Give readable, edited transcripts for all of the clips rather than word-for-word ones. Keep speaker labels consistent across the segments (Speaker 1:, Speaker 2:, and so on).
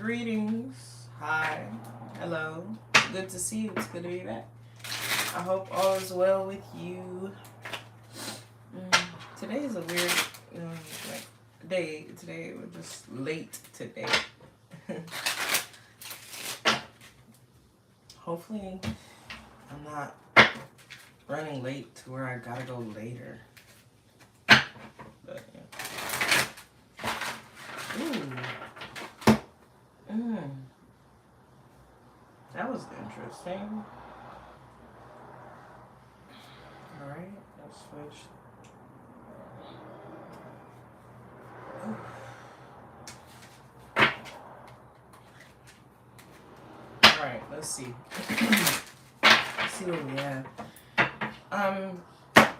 Speaker 1: Greetings. Hi. Hello. Good to see you. It's good to be back. I hope all is well with you. Today is a weird like day. Today we're just late today. Hopefully I'm not running late to where I gotta go later. But yeah. That was interesting. Alright, let's switch. Alright, let's see. Let's see what we have. I'm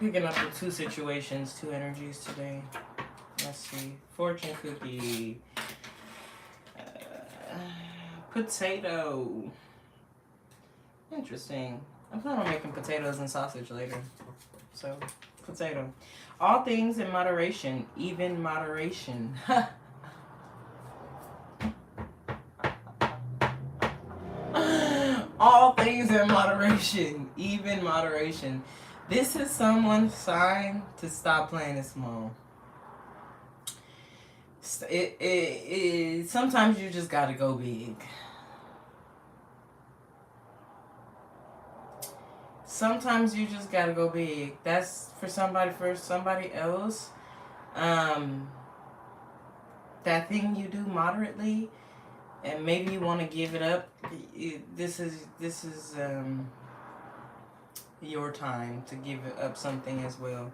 Speaker 1: picking up the two situations, two energies today. Let's see. Fortune cookie. Potato. Interesting. I plan on making potatoes and sausage later. So, potato. All things in moderation, even moderation. All things in moderation, even moderation. This is someone's sign to stop playing it small. Sometimes you just gotta go big. Sometimes you just gotta go big. That's for somebody else. That thing you do moderately, and maybe you want to give it up. This is your time to give up something as well.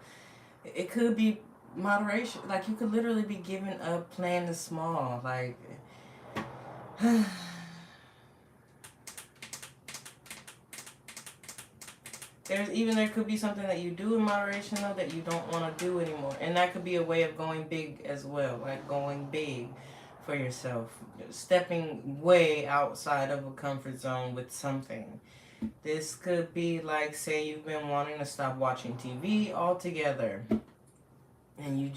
Speaker 1: It could be moderation. Like, you could literally be giving up playing the small. Like, there could be something that you do in moderation though that you don't want to do anymore, and that could be a way of going big as well. Like, going big for yourself, stepping way outside of a comfort zone with something. This could be like, say you've been wanting to stop watching TV altogether, and you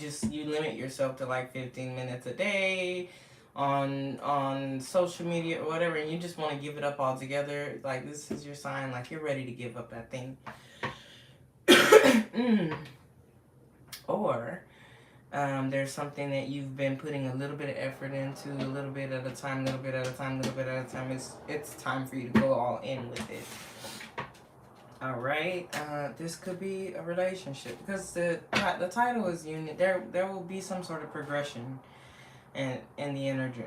Speaker 1: limit yourself to like 15 minutes a day on social media or whatever, and you just want to give it up altogether. Like, this is your sign, like, you're ready to give up that thing. Or there's something that you've been putting a little bit of effort into, a little bit at a time, little bit at a time, little bit at a time. It's time for you to go all in with it. All right, this could be a relationship, because the title is union. There will be some sort of progression in the energy,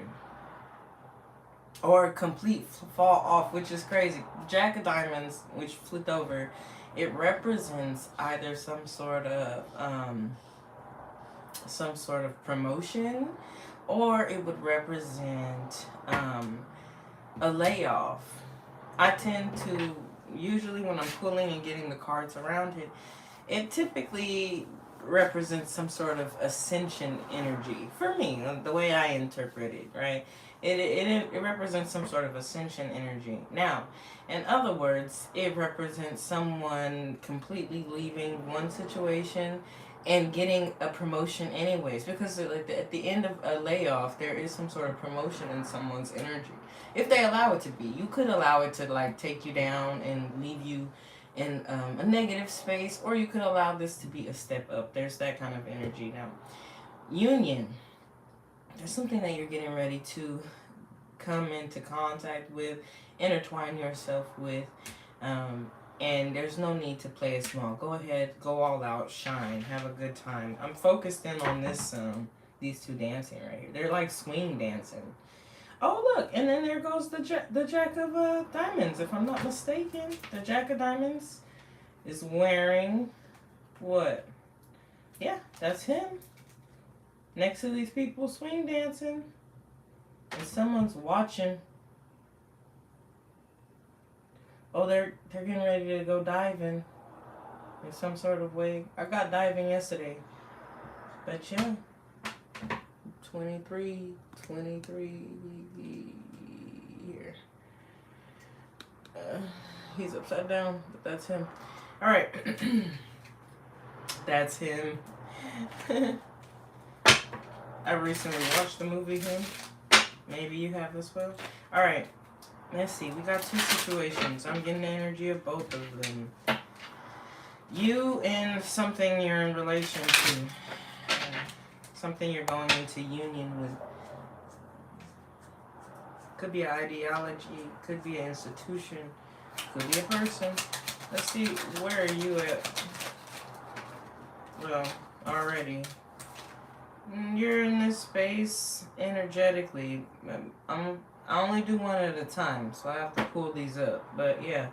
Speaker 1: or a complete fall off, which is crazy. Jack of Diamonds, which flipped over, it represents either some sort of promotion, or it would represent a layoff. I tend to, usually when I'm pulling and getting the cards around it, it typically represents some sort of ascension energy for me, the way I interpret it, right? It represents some sort of ascension energy. Now, in other words, it represents someone completely leaving one situation and getting a promotion anyways, because at the end of a layoff, there is some sort of promotion in someone's energy, if they allow it to be. You could allow it to, like, take you down and leave you in a negative space, or you could allow this to be a step up. There's that kind of energy. Now, union, there's something that you're getting ready to come into contact with, intertwine yourself with, and there's no need to play it small. Go ahead, go all out, shine, have a good time. I'm focused in on this, these two dancing right here. They're like swing dancing. Oh, look, and then there goes the Jack of Diamonds, if I'm not mistaken. The Jack of Diamonds is wearing what? Yeah, that's him. Next to these people swing dancing. And someone's watching. Oh, they're getting ready to go diving in some sort of way. I got diving yesterday. But yeah. 23 here. He's upside down, but that's him. All right. That's him. I recently watched the movie Him. Maybe you have as well. All right. Let's see. We got two situations. I'm getting the energy of both of them. You and something you're in relation to. Something you're going into union with. Could be an ideology. Could be an institution. Could be a person. Let's see. Where are you at? Well, already. You're in this space energetically. I only do one at a time, so I have to pull these up. But yeah,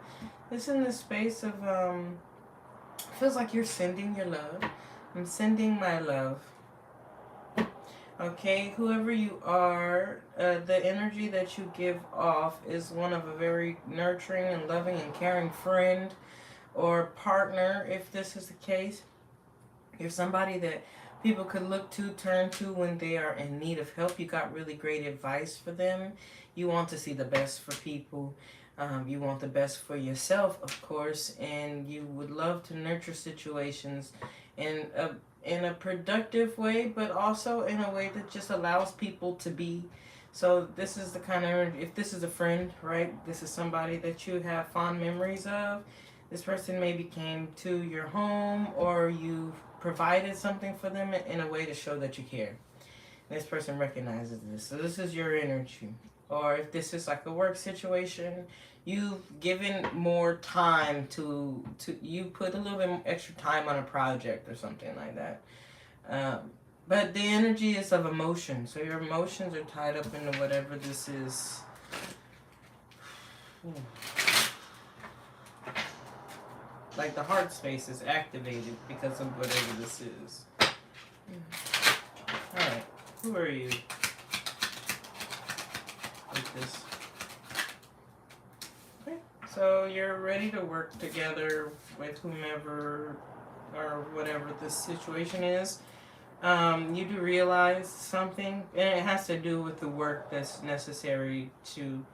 Speaker 1: it's in the space of feels like you're sending your love. I'm sending my love. Okay, whoever you are, the energy that you give off is one of a very nurturing and loving and caring friend or partner, if this is the case. You're somebody that people could look to, turn to when they are in need of help. You got really great advice for them. You want to see the best for people. You want the best for yourself, of course, and you would love to nurture situations in a productive way, but also in a way that just allows people to be. So this is the kind of, if this is a friend, right? This is somebody that you have fond memories of. This person maybe came to your home, or you provided something for them in a way to show that you care. This person recognizes this. So this is your energy. Or if this is like a work situation, you've given more time to you put a little bit extra time on a project or something like that. But the energy is of emotion. So your emotions are tied up into whatever this is. Like the heart space is activated because of whatever this is. Alright, who are you? With this. Okay, so you're ready to work together with whomever or whatever this situation is. You do realize something, and it has to do with the work that's necessary to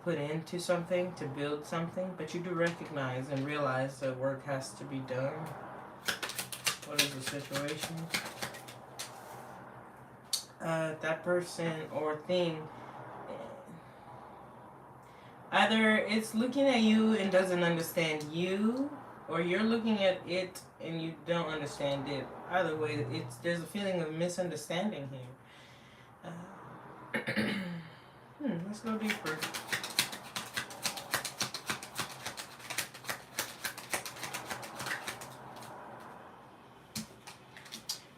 Speaker 1: put into something, to build something, but you do recognize and realize that work has to be done. What is the situation? That person or thing, either it's looking at you and doesn't understand you, or you're looking at it and you don't understand it. Either way, there's a feeling of misunderstanding here. Let's go deeper.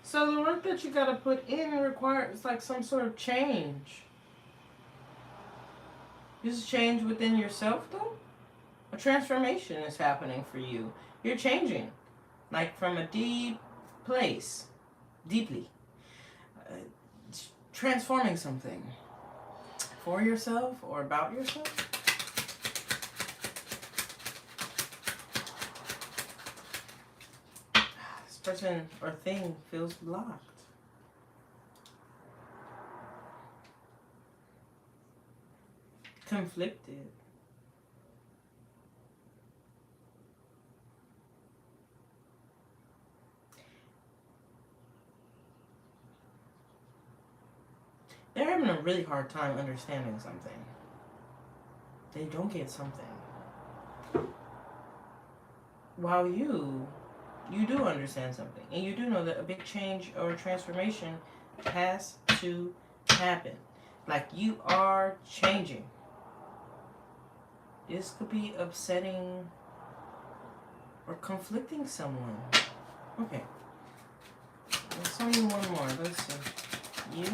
Speaker 1: So the work that you gotta put in requires like some sort of change. This is change within yourself, though. A transformation is happening for you. You're changing, like from a deep place, deeply. Transforming something for yourself or about yourself. This person or thing feels blocked. Conflicted. They're having a really hard time understanding something. They don't get something. While you do understand something. And you do know that a big change or transformation has to happen. Like you are changing. This could be upsetting or conflicting someone. Okay. Let's tell you one more. Let's see. You.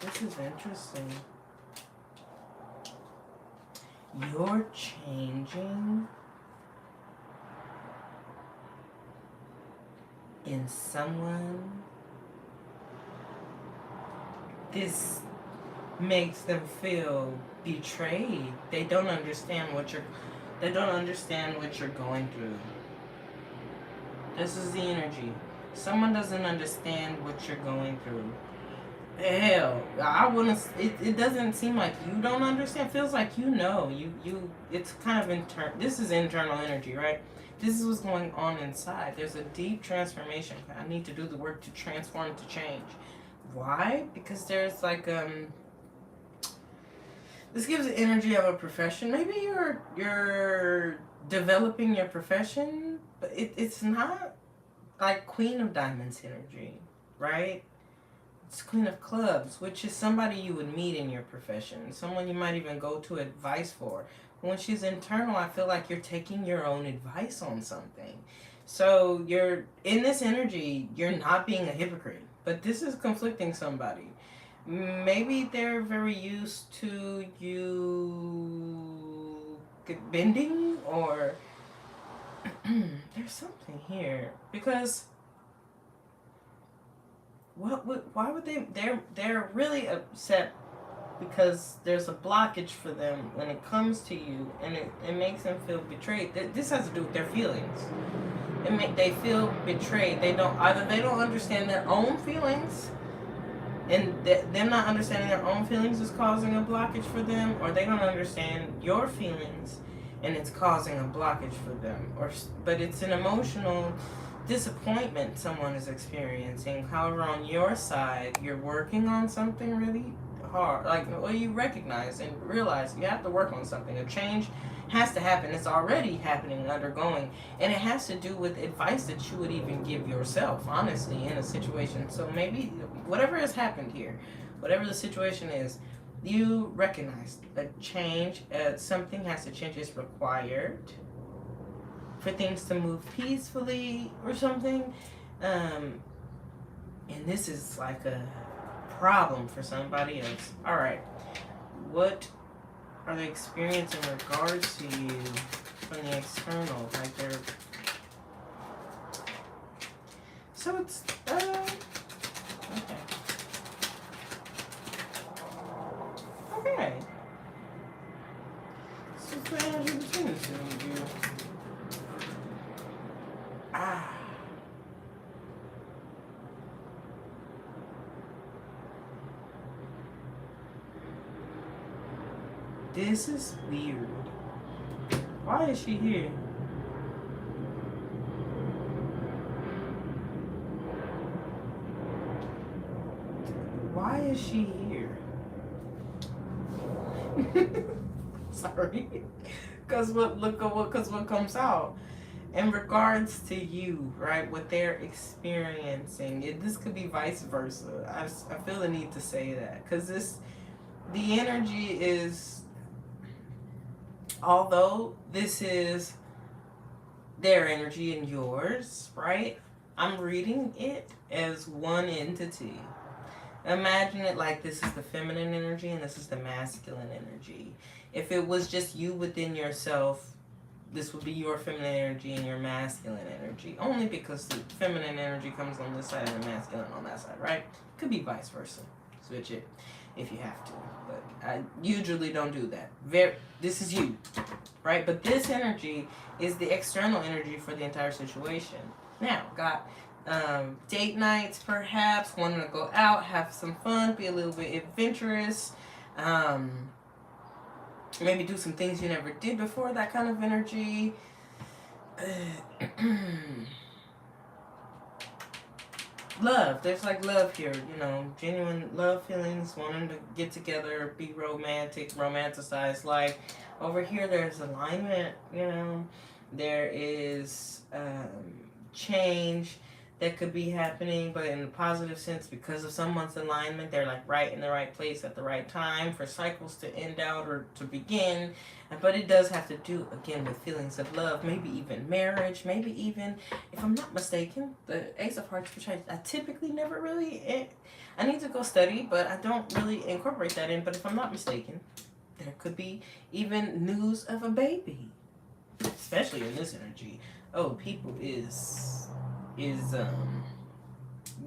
Speaker 1: This is interesting. You're changing in someone. This makes them feel betrayed. They don't understand what you're going through. This is the energy. Someone doesn't understand what you're going through. Hell, I wouldn't. It doesn't seem like you don't understand. It feels like you know. It's kind of internal. This is internal energy, right? This is what's going on inside. There's a deep transformation. I need to do the work to transform, to change. Why? Because there's like this gives the energy of a profession. Maybe you're developing your profession, but it's not like Queen of Diamonds energy, right? It's Queen of Clubs, which is somebody you would meet in your profession, someone you might even go to advice for. When she's internal, I feel like you're taking your own advice on something. So you're in this energy, you're not being a hypocrite, but this is conflicting somebody. Maybe they're very used to you bending, or there's something here because why would they're really upset because there's a blockage for them when it comes to you, and it makes them feel betrayed. This has to do with their feelings. They feel betrayed. They don't understand their own feelings, and them not understanding their own feelings is causing a blockage for them, or they don't understand your feelings and it's causing a blockage for them, but it's an emotional disappointment someone is experiencing. However, on your side, you're working on something really hard. You recognize and realize you have to work on something. A change has to happen. It's already happening, undergoing, and it has to do with advice that you would even give yourself, honestly, in a situation. So maybe whatever has happened here, whatever the situation is, you recognize a change, something has to change. Is required for things to move peacefully or something. And this is like a problem for somebody else. All right, what are they experiencing in regards to you from the external? Like they're so it's okay. Okay. So it's the energy between the two of you. Ah. This is weird. Why is she here? Why is she here? Sorry. Because what comes out in regards to you, right? What they're experiencing. This could be vice versa. I feel the need to say that because the energy is, although this is their energy and yours, right? I'm reading it as one entity. Imagine it like this is the feminine energy and this is the masculine energy. If it was just you within yourself, this would be your feminine energy and your masculine energy. Only because the feminine energy comes on this side and the masculine on that side, right? Could be vice versa. Switch it if you have to. But I usually don't do that. This is you, right? But this energy is the external energy for the entire situation. Now, got date nights, perhaps wanting to go out, have some fun, be a little bit adventurous, maybe do some things you never did before, that kind of energy. Love, there's like love here, genuine love feelings, wanting to get together, be romantic, romanticize life. Over here there's alignment, there is change that could be happening, but in a positive sense, because of someone's alignment, they're like right in the right place at the right time for cycles to end out or to begin. But it does have to do, again, with feelings of love, maybe even marriage, maybe even, if I'm not mistaken, the Ace of Hearts, which I typically never really, I need to go study, but I don't really incorporate that in. But if I'm not mistaken, there could be even news of a baby, especially in this energy. Oh, people is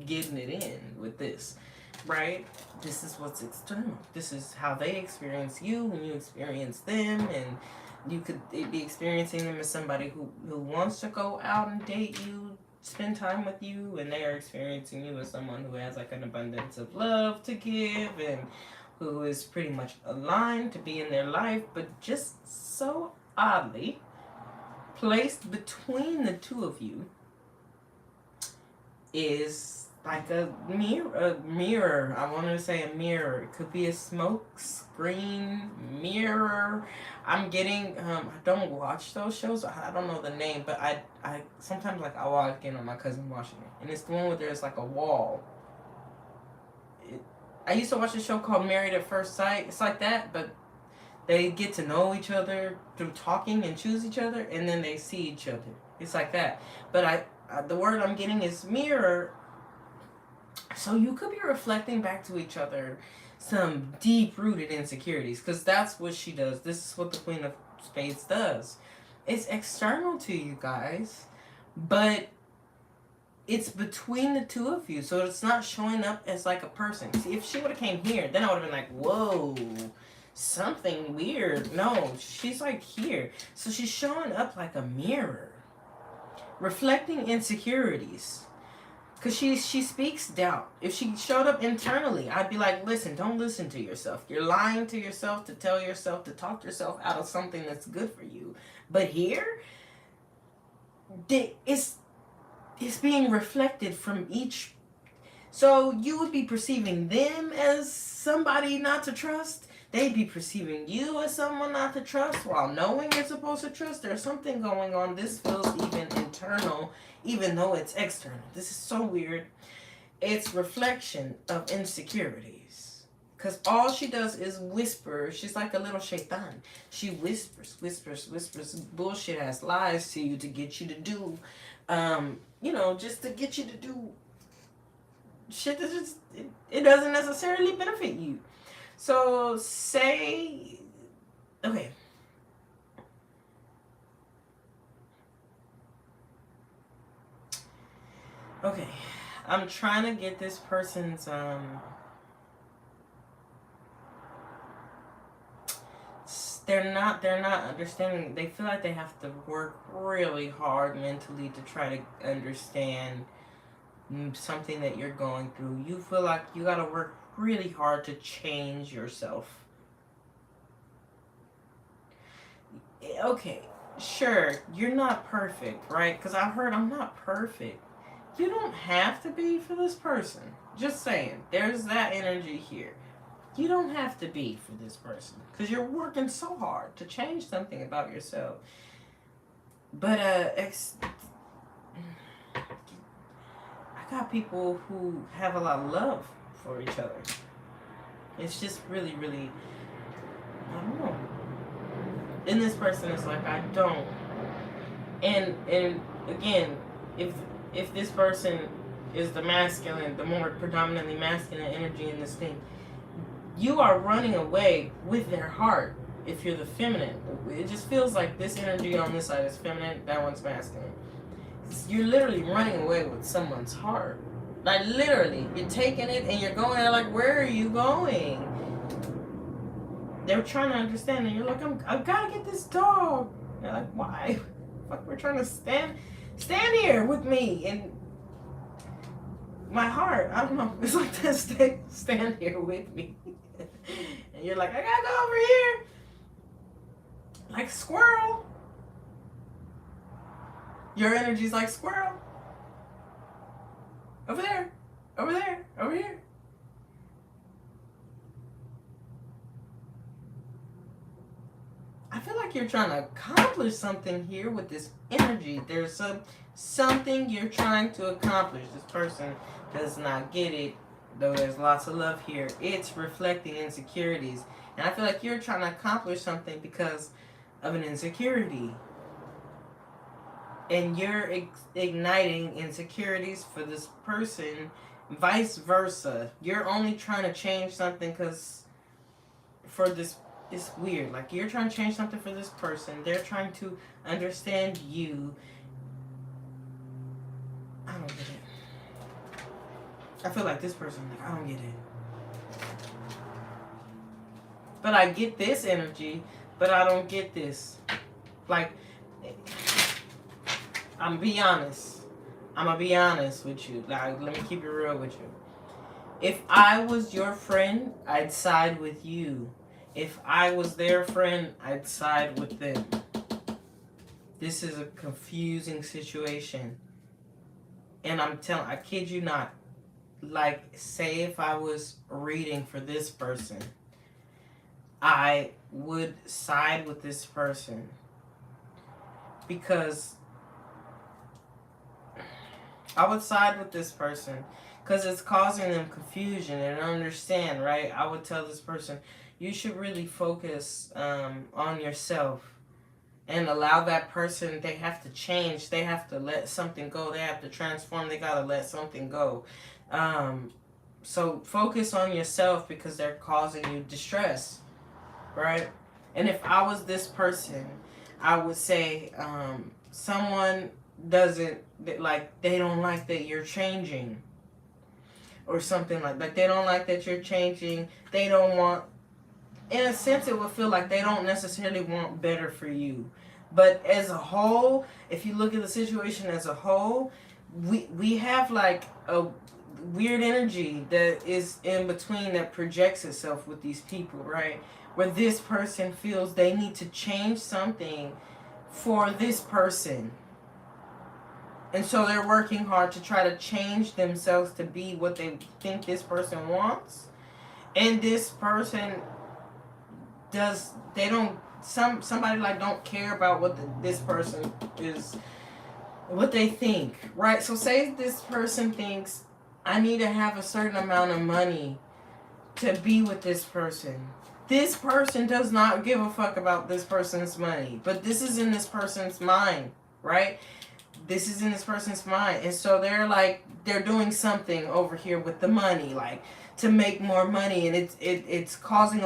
Speaker 1: getting it in with this, right? This is what's external. This is how they experience you when you experience them, and you could be experiencing them as somebody who wants to go out and date you, spend time with you and they are experiencing you as someone who has like an abundance of love to give and who is pretty much aligned to be in their life, but just so oddly placed between the two of you is like a mirror. I want to say a mirror. It could be a smoke screen mirror. I'm getting I don't watch those shows. I don't know the name, but I sometimes like I walk in on my cousin watching it, and it's the one where there's like a wall. I used to watch a show called Married at First Sight. It's like that, but they get to know each other through talking and choose each other, and then they see each other. It's like that. But the word I'm getting is mirror. So you could be reflecting back to each other some deep-rooted insecurities, because that's what she does. This is what the Queen of Spades does. It's external to you guys, but it's between the two of you, so it's not showing up as like a person. See, if she would have came here, then I would have been like, whoa, something weird. No, she's like here. So she's showing up like a mirror, reflecting insecurities. Because she speaks doubt. If she showed up internally, I'd be like, listen, don't listen to yourself. You're lying to yourself to tell yourself, to talk yourself out of something that's good for you. But here, it's being reflected from each. So you would be perceiving them as somebody not to trust. They'd be perceiving you as someone not to trust while knowing you're supposed to trust. There's something going on. This feels even internal, even though it's external. This is so weird. It's reflection of insecurities. Because all she does is whisper. She's like a little shaitan. She whispers bullshit ass lies to you to get you to do, just to get you to do shit that just, it doesn't necessarily benefit you. So say, okay. Okay, I'm trying to get this person's, they're not understanding. They feel like they have to work really hard mentally to try to understand something that you're going through. You feel like you gotta work really hard to change yourself. Okay, sure, you're not perfect, right? Because I heard I'm not perfect. You don't have to be for this person. Just saying, there's that energy here. You don't have to be for this person because you're working so hard to change something about yourself. But I got people who have a lot of love for each other. It's just really, really, I don't know. And this person is like, I don't. And again, if this person is the masculine, the more predominantly masculine energy in this thing, you are running away with their heart. If you're the feminine, it just feels like this energy on this side is feminine, that one's masculine. You're literally running away with someone's heart. Like literally, you're taking it and you're going there like, where are you going? They're trying to understand and you're like, I've got to get this dog. They're like, why? Fuck, we're trying to stand here with me and my heart. I don't know. It's like this. Stand here with me. And you're like, I gotta go over here. Like squirrel. Your energy's like squirrel. Over there. Over there. Over here. I feel like you're trying to accomplish something here with this energy. There's something you're trying to accomplish. This person does not get it, though there's lots of love here. It's reflecting insecurities. And I feel like you're trying to accomplish something because of an insecurity. And you're igniting insecurities for this person, vice versa. You're only trying to change something because for this, it's weird. Like you're trying to change something for this person. They're trying to understand you. I don't get it. I feel like this person, like, I don't get it. But I get this energy, but I don't get this. Like, I'm be honest. I'm gonna be honest with you. Like, let me keep it real with you. If I was your friend, I'd side with you. If I was their friend, I'd side with them. This is a confusing situation. And I kid you not, like, say if I was reading for this person, I would side with this person. Because I would side with this person because it's causing them confusion and understand, right? I would tell this person, you should really focus on yourself and allow that person, they have to change. They have to let something go. They have to transform. They got to let something go. So focus on yourself because they're causing you distress, right? And if I was this person, I would say someone doesn't, like, they don't like that you're changing or something like they don't like that you're changing. They don't want, in a sense, it would feel like they don't necessarily want better for you. But as a whole, if you look at the situation as a whole, we have like a weird energy that is in between that projects itself with these people, right? Where this person feels they need to change something for this person. And so they're working hard to try to change themselves to be what they think this person wants. And this person somebody like don't care about what this person is, what they think, right? So say this person thinks, I need to have a certain amount of money to be with this person. This person does not give a fuck about this person's money, but this is in this person's mind, right? This is in this person's mind. And so they're doing something over here with the money, like to make more money. And it's causing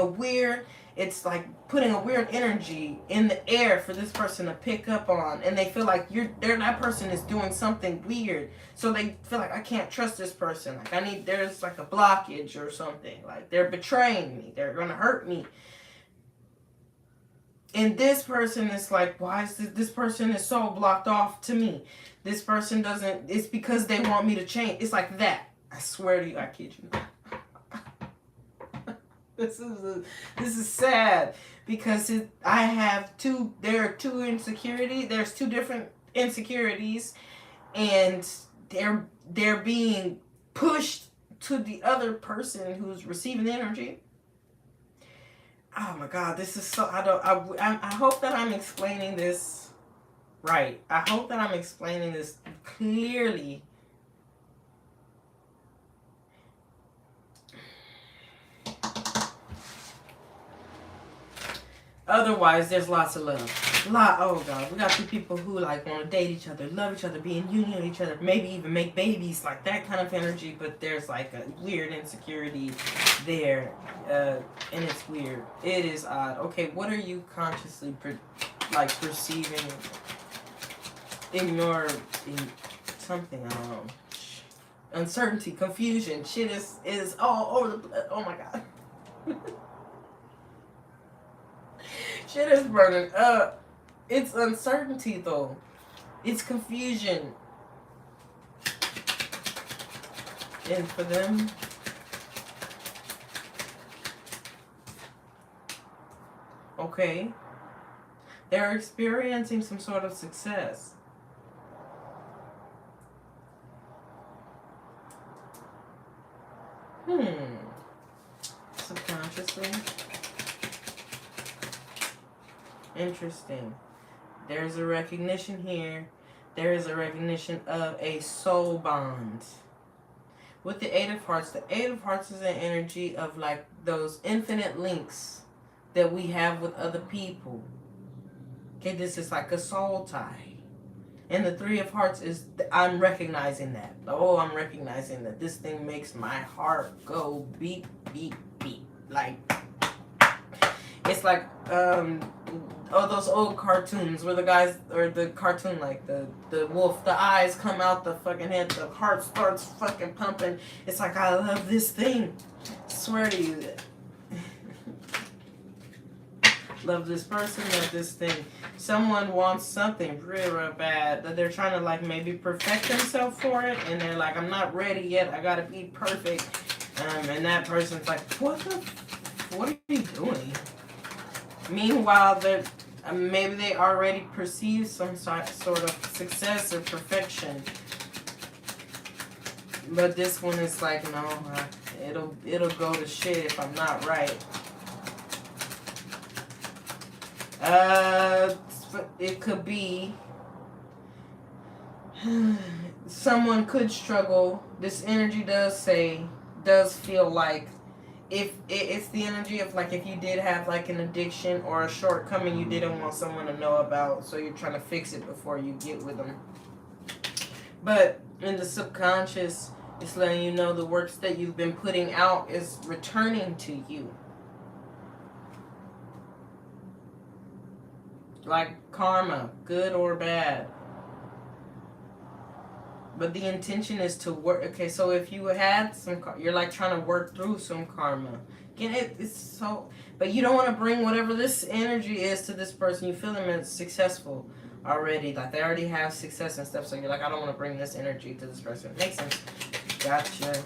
Speaker 1: it's like putting a weird energy in the air for this person to pick up on. And they feel like that person is doing something weird. So they feel like, I can't trust this person. Like there's like a blockage or something. Like they're betraying me. They're going to hurt me. And this person is like, why is this person is so blocked off to me? This person doesn't, it's because they want me to change. It's like that. I swear to you, I kid you not. This is sad because there are two insecurities. There's two different insecurities, and they're being pushed to the other person who's receiving the energy. Oh my God, this is so, I hope that I'm explaining this right. I hope that I'm explaining this clearly. Otherwise, there's lots of love. Oh God, we got two people who like want to date each other, love each other, be in union with each other, maybe even make babies, like that kind of energy. But there's like a weird insecurity there, and it's weird. It is odd. Okay, what are you consciously perceiving in something? I don't know. Uncertainty, confusion, shit is all over the place. Oh my God. Shit is burning up. It's uncertainty though. It's confusion. And for them, okay, they're experiencing some sort of success. Subconsciously. Interesting. There's a recognition here. There is a recognition of a soul bond. With the Eight of Hearts, the Eight of Hearts is an energy of like those infinite links that we have with other people. Okay, this is like a soul tie. And the Three of Hearts is, I'm recognizing that. Oh, I'm recognizing that this thing makes my heart go beep, beep, beep. Like, it's like, those old cartoons where the guys, or the cartoon, like the wolf, the eyes come out the fucking head, the heart starts fucking pumping. It's like, I love this thing. I swear to you. love this person, love this thing. Someone wants something real bad that they're trying to like maybe perfect themselves for it, and they're like, I'm not ready yet. I gotta be perfect. And that person's like, what are you doing? Meanwhile, maybe they already perceive some sort of success or perfection. But this one is like, no, it'll go to shit if I'm not right. It could be someone could struggle. This energy does feel like if it's the energy of like if you did have like an addiction or a shortcoming you didn't want someone to know about, so you're trying to fix it before you get with them. But in the subconscious, it's letting you know the works that you've been putting out is returning to you. Like karma, good or bad. But the intention is to work. Okay, so if you had some, you're like trying to work through some karma. Again, it's so, but you don't want to bring whatever this energy is to this person. You feel them as successful already. Like they already have success and stuff. So you're like, I don't want to bring this energy to this person. Makes sense. Gotcha.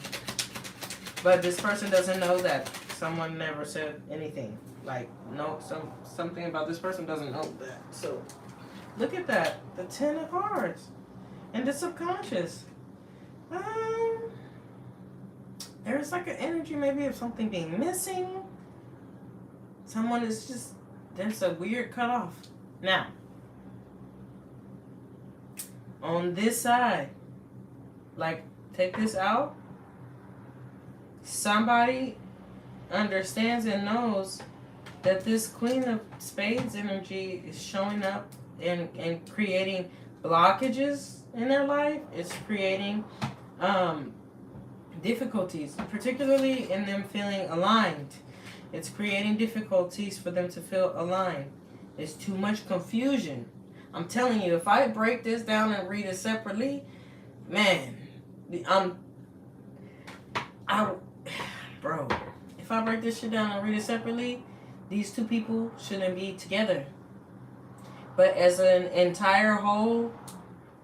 Speaker 1: But this person doesn't know that. Someone never said anything. Like, no, something about this person doesn't know that. So, look at that. The 10 of Hearts. And the subconscious. There's like an energy maybe of something being missing. Someone is just, there's a weird cutoff. Now, on this side, like, take this out. Somebody understands and knows that this Queen of Spades energy is showing up and creating blockages in their life. It's creating difficulties, particularly in them feeling aligned. It's creating difficulties for them to feel aligned. There's too much confusion. I'm telling you, if I break this down and read it separately, man, bro, if I break this shit down and read it separately, these two people shouldn't be together. But as an entire whole,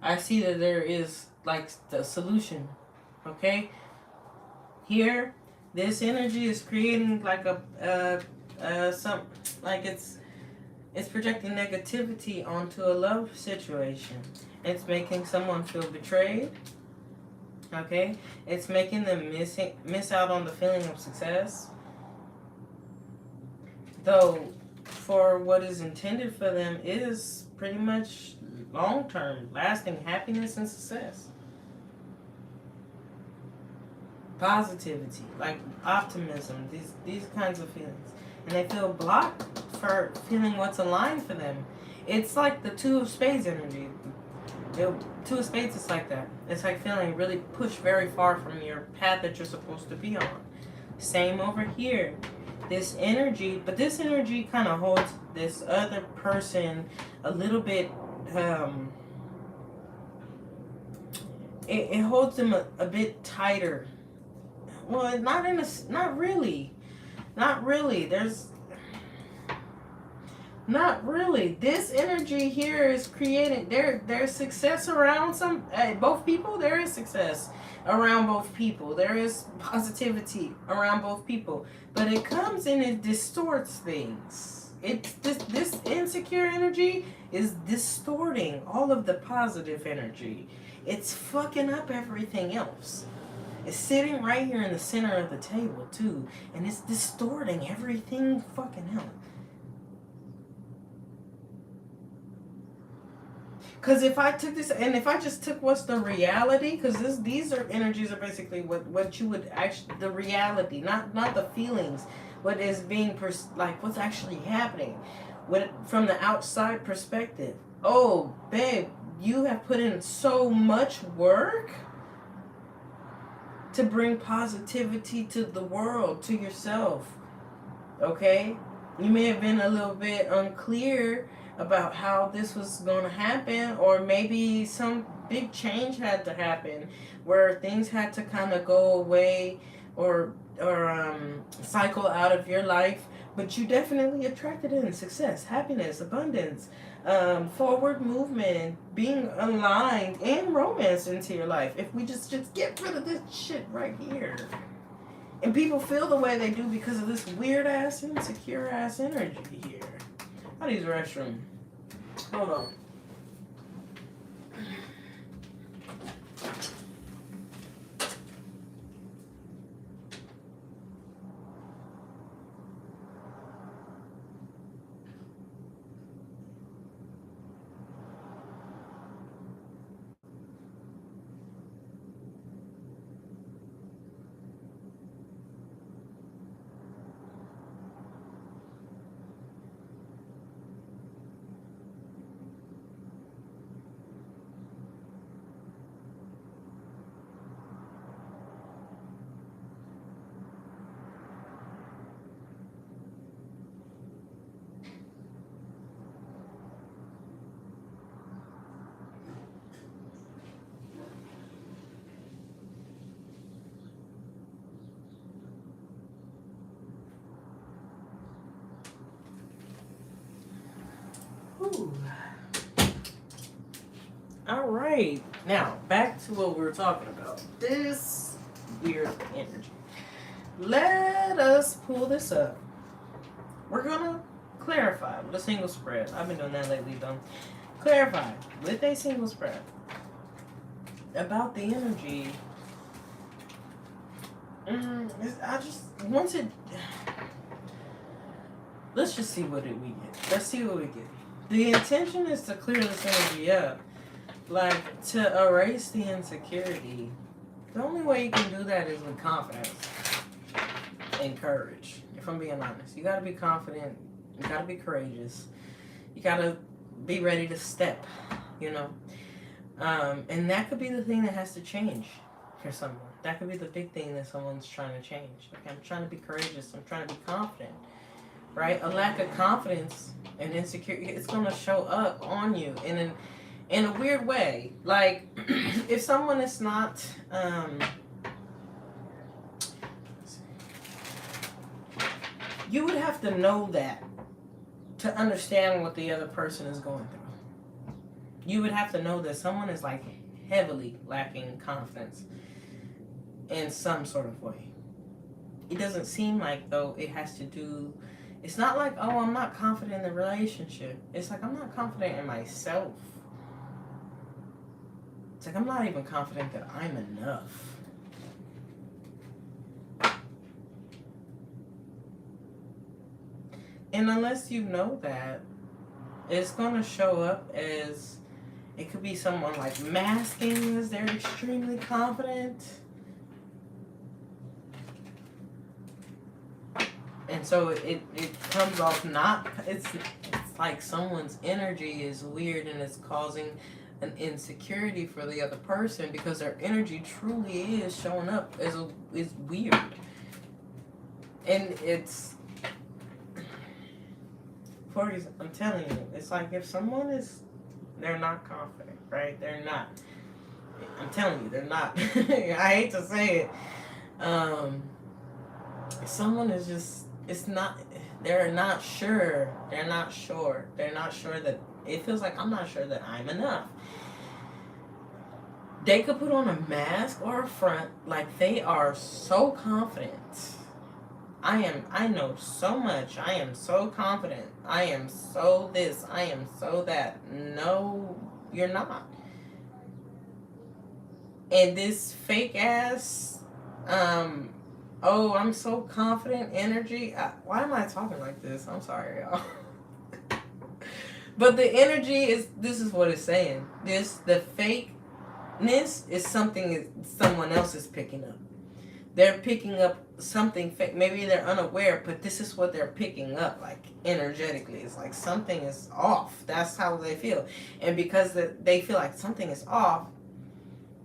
Speaker 1: I see that there is like the solution. Okay? Here, this energy is creating like it's projecting negativity onto a love situation. It's making someone feel betrayed. Okay? It's making them miss out on the feeling of success. Though, for what is intended for them is pretty much long-term, lasting happiness and success. Positivity, like optimism, these kinds of feelings. And they feel blocked for feeling what's aligned for them. It's like the Two of Spades energy. The Two of Spades is like that. It's like feeling really pushed very far from your path that you're supposed to be on. Same over here. This energy, but this energy kind of holds this other person a little bit, it holds them a bit tighter. Well, not really. Not really. This energy here is creating there's success around both people. There is success around both people. There is positivity around both people. But it comes and it distorts things. This insecure energy is distorting all of the positive energy. It's fucking up everything else. It's sitting right here in the center of the table too, and it's distorting everything fucking else. Because if I took this, and if I just took what's the reality, because these energies are basically what you would actually, the reality, not the feelings, what is being, like what's actually happening, from the outside perspective. Oh, babe, you have put in so much work to bring positivity to the world, to yourself, okay? You may have been a little bit unclear about how this was going to happen, or maybe some big change had to happen where things had to kind of go away or cycle out of your life. But you definitely attracted in success, happiness, abundance, forward movement, being aligned, and romance into your life. If we just get rid of this shit right here. And people feel the way they do because of this weird ass, insecure ass energy here. How do you use the restroom? Hold on. Ooh. All right. Now, back to what we were talking about. This weird energy. Let us pull this up. We're going to clarify with a single spread. I've been doing that lately, though. Clarify with a single spread about the energy. I just wanted. Let's just see what we get. Let's see what we get. The intention is to clear this energy up. Like, to erase the insecurity. The only way you can do that is with confidence and courage. If I'm being honest, you gotta be confident. You gotta be courageous. You gotta be ready to step. You know, and that could be the thing that has to change for someone. That could be the big thing that someone's trying to change. Okay, I'm trying to be courageous. I'm trying to be confident. Right? A lack of confidence and insecurity, it's gonna show up on you in a weird way. Like, if someone is not, you would have to know that to understand what the other person is going through. You would have to know that someone is like heavily lacking confidence in some sort of way. It doesn't seem like, though, it has to do, it's not like, oh, I'm not confident in the relationship. It's like, I'm not confident in myself. It's like, I'm not even confident that I'm enough. And unless you know that, it's going to show up as, it could be someone like masking as they're extremely confident. And so it comes off not, it's like someone's energy is weird and it's causing an insecurity for the other person because their energy truly is showing up as is weird. And it's, for example, I'm telling you, it's like if someone is, they're not confident, right? They're not. I'm telling you, they're not. I hate to say it. Someone is just, it's not, they're not sure. They're not sure. They're not sure that, it feels like I'm not sure that I'm enough. They could put on a mask or a front like they are so confident. I know so much. I am so confident. I am so this. I am so that. No, you're not. And this fake ass, oh, I'm so confident energy. Why am I talking like this? I'm sorry, y'all. But the energy is, this is what it's saying. The fakeness is something someone else is picking up. They're picking up something fake. Maybe they're unaware, but this is what they're picking up, like energetically. It's like something is off. That's how they feel. And because they feel like something is off,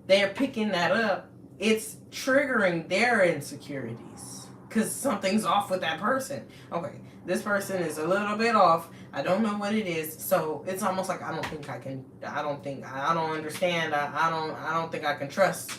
Speaker 1: they're picking that up. It's triggering their insecurities because something's off with that person. Okay, this person is a little bit off. I don't know what it is. So it's almost like I don't understand. I don't think I can trust.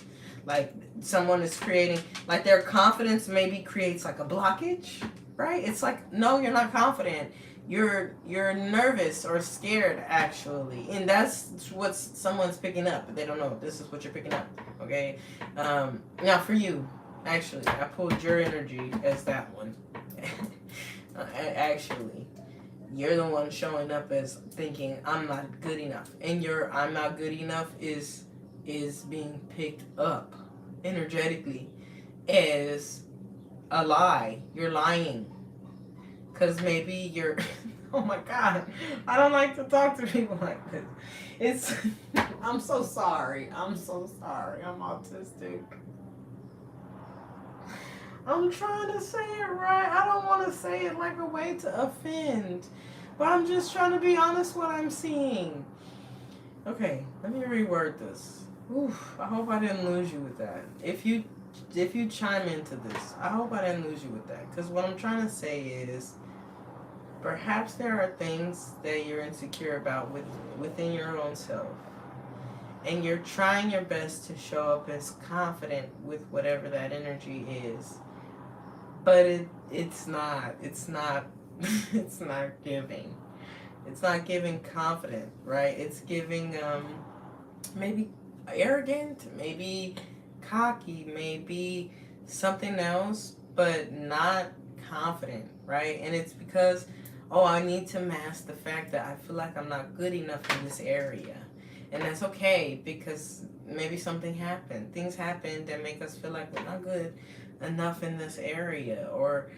Speaker 1: Like someone is creating, like their confidence maybe creates like a blockage. right? It's like, no, you're not confident. You're nervous or scared, actually, and that's what someone's picking up. But they don't know this is what you're picking up. Okay. Now for you, actually, I pulled your energy as that one. Actually, you're the one showing up as thinking I'm not good enough, and your I'm not good enough is being picked up energetically as a lie. You're lying. Because maybe you're. Oh my God. I don't like to talk to people like this. It's. I'm so sorry. I'm so sorry. I'm autistic. I'm trying to say it right. I don't want to say it like a way to offend. But I'm just trying to be honest what I'm seeing. Okay, let me reword this. Oof, I hope I didn't lose you with that. If you chime into this, I hope I didn't lose you with that. Because what I'm trying to say is, perhaps there are things that you're insecure about within your own self. And you're trying your best to show up as confident with whatever that energy is. But it's not. It's not it's not giving. It's not giving confident, right? It's giving maybe arrogant, maybe cocky, maybe something else, but not confident, right? And it's because, oh, I need to mask the fact that I feel like I'm not good enough in this area. And that's okay, because maybe something happened. Things happen that make us feel like we're not good enough in this area. Or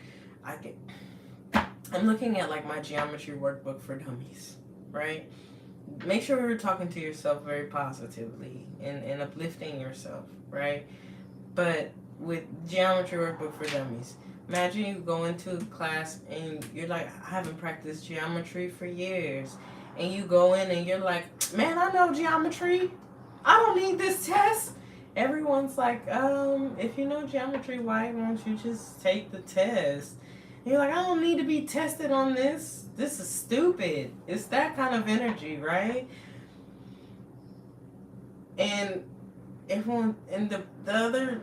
Speaker 1: I'm looking at like my geometry workbook for dummies, right? Make sure you're talking to yourself very positively and uplifting yourself, right? But with geometry workbook for dummies, imagine you go into class and you're like, I haven't practiced geometry for years. And you go in and you're like, man, I know geometry. I don't need this test. Everyone's like, if you know geometry, why won't you just take the test? And you're like, I don't need to be tested on this. This is stupid. It's that kind of energy, right? And everyone and the other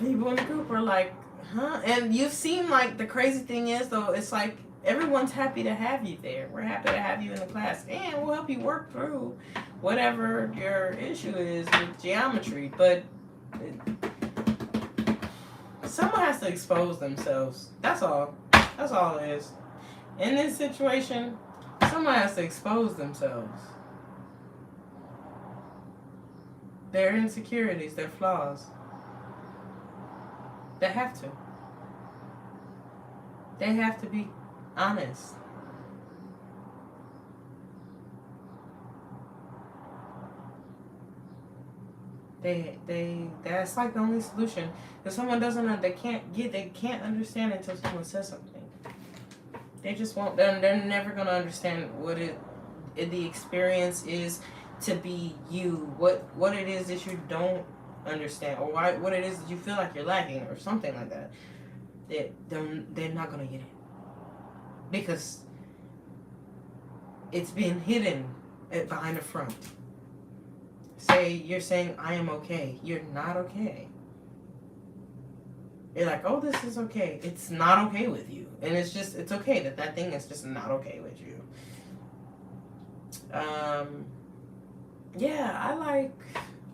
Speaker 1: people in the group are like, huh? And you've seen, like, the crazy thing is, though, it's like everyone's happy to have you there. We're happy to have you in the class, and we'll help you work through whatever your issue is with geometry. But someone has to expose themselves. That's all. That's all it is. In this situation, someone has to expose themselves. Their insecurities, their flaws. They have to. They have to be honest. That's like the only solution. If someone doesn't, they can't understand until someone says something. They just won't. They're never gonna understand what the experience is to be you. What it is that you don't understand, or what it is that you feel like you're lacking, or something like that. They're not gonna get it because it's being hidden behind the front. You're saying I am okay. You're not okay. You're like, oh, this is okay. It's not okay with you. And it's okay that thing is just not okay with you. Yeah,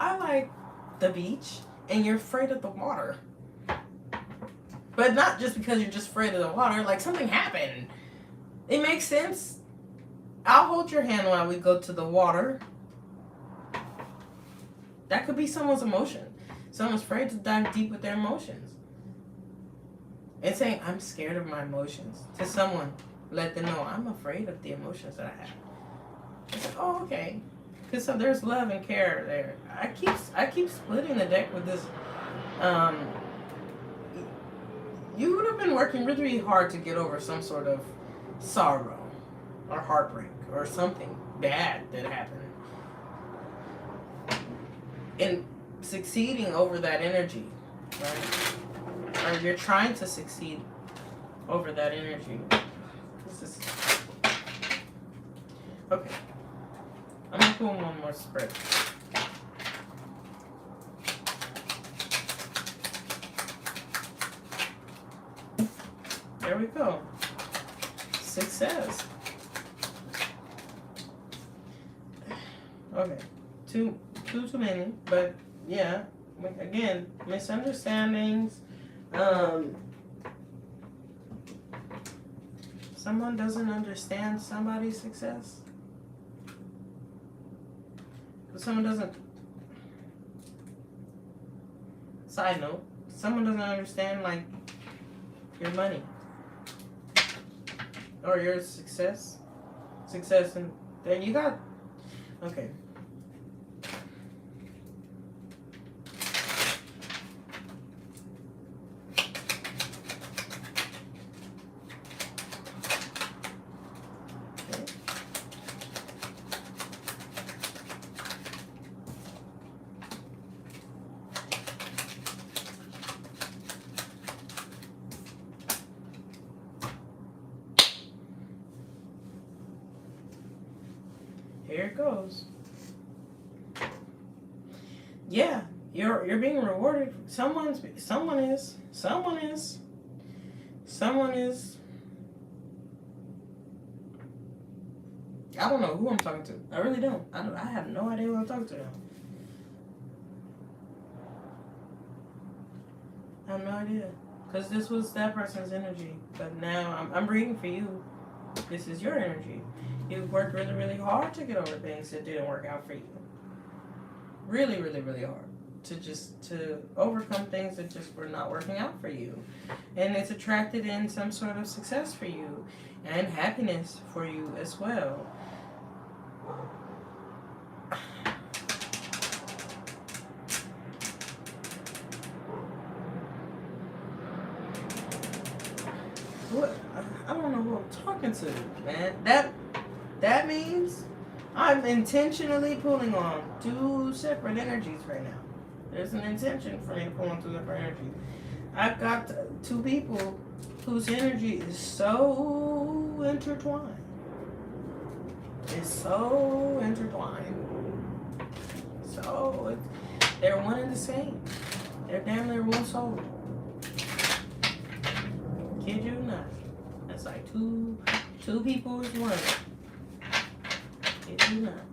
Speaker 1: I like the beach, and you're afraid of the water. But not just because you're just afraid of the water, like something happened. It makes sense. I'll hold your hand while we go to the water. That could be someone's emotion. Someone's afraid to dive deep with their emotions. And saying, I'm scared of my emotions. To someone, let them know, I'm afraid of the emotions that I have. It's like, oh, okay. Because so there's love and care there. I keep splitting the deck with this. You would have been working really, really hard to get over some sort of sorrow or heartbreak or something bad that happened. And succeeding over that energy, right? Or you're trying to succeed over that energy. Okay. I'm gonna pull one more spread. There we go. Success. Okay. Too many, but yeah. Again, misunderstandings. Someone doesn't understand somebody's success. Someone doesn't. Side note, someone doesn't understand like your money or your success. And then you got. Okay. Here it goes. Yeah, you're being rewarded. Someone is. I don't know who I'm talking to. I really don't. I have no idea who I'm talking to now. I have no idea. Because this was that person's energy. But now I'm reading for you. This is your energy. You worked really, really hard to get over things that didn't work out for you. Really, really, really hard. To overcome things that just were not working out for you. And it's attracted in some sort of success for you. And happiness for you as well. What? I don't know who I'm talking to, man. That means I'm intentionally pulling on two separate energies right now. There's an intention for me to pull on two separate energies. I've got two people whose energy is so intertwined. It's so intertwined. So they're one and the same. They're damn near one soul. Kid you not. That's like two people is one. Kid you not.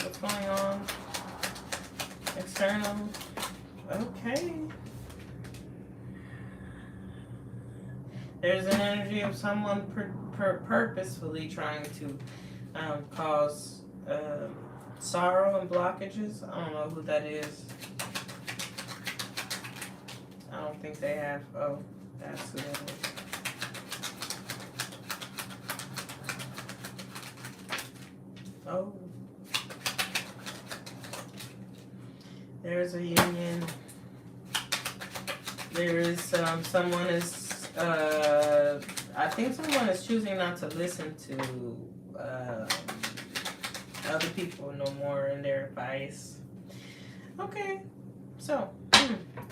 Speaker 1: What's going on? External. Okay. There's an energy of someone purposefully trying to cause sorrow and blockages. I don't know who that is. I don't think they have. Oh, that's who that is. Oh. There's a union. There is someone is. I think someone is choosing not to listen to other people no more in their advice. Okay, so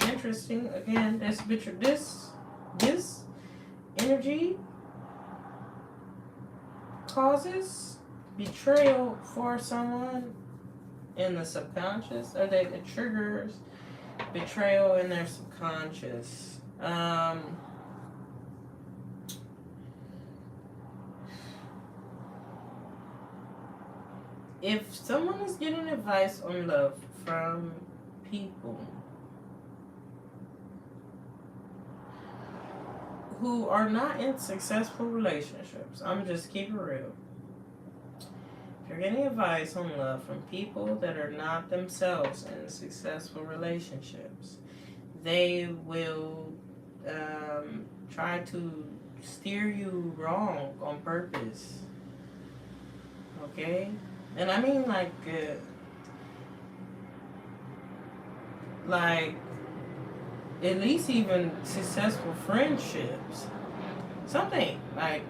Speaker 1: interesting. Again, this energy causes betrayal for someone in the subconscious, or that it triggers betrayal in their subconscious. If someone is getting advice on love from people who are not in successful relationships, I'm just keeping it real. If you're getting advice on love from people that are not themselves in successful relationships, they will try to steer you wrong on purpose. Okay? And I mean like at least even successful friendships. Something like,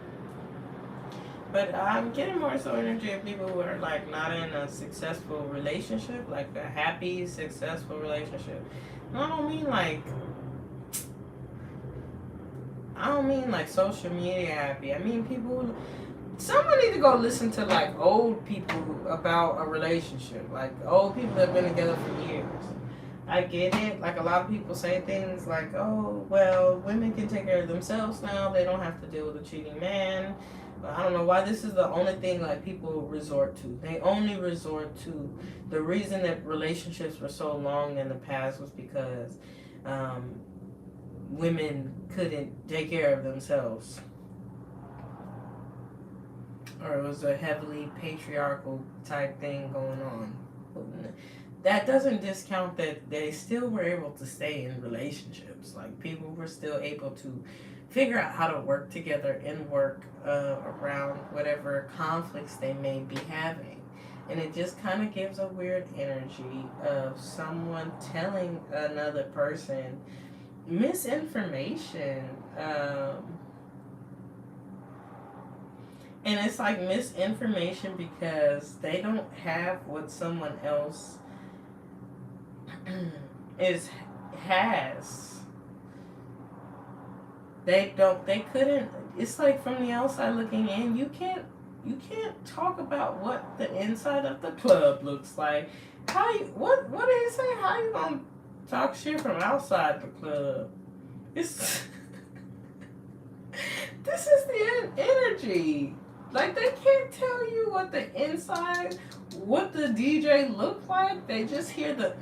Speaker 1: but I'm getting more so energy of people who are like not in a successful relationship, like a happy, successful relationship. And I don't mean like social media happy. I mean people. Someone need to go listen to like old people about a relationship, like old people that have been together for years. I get it. Like, a lot of people say things like, oh, well, women can take care of themselves now. They don't have to deal with a cheating man. But I don't know why this is the only thing, like, people resort to. They only resort to the reason that relationships were so long in the past was because women couldn't take care of themselves. Or it was a heavily patriarchal type thing going on. That doesn't discount that they still were able to stay in relationships. Like, people were still able to figure out how to work together and work around whatever conflicts they may be having. And it just kind of gives a weird energy of someone telling another person misinformation. And it's like misinformation because they don't have what someone else has. They couldn't. It's like, from the outside looking in, you can't talk about what the inside of the club looks like. What did he say? How you gonna talk shit from outside the club? It's this is the energy. Like, they can't tell you what the inside, what the DJ look like. They just hear the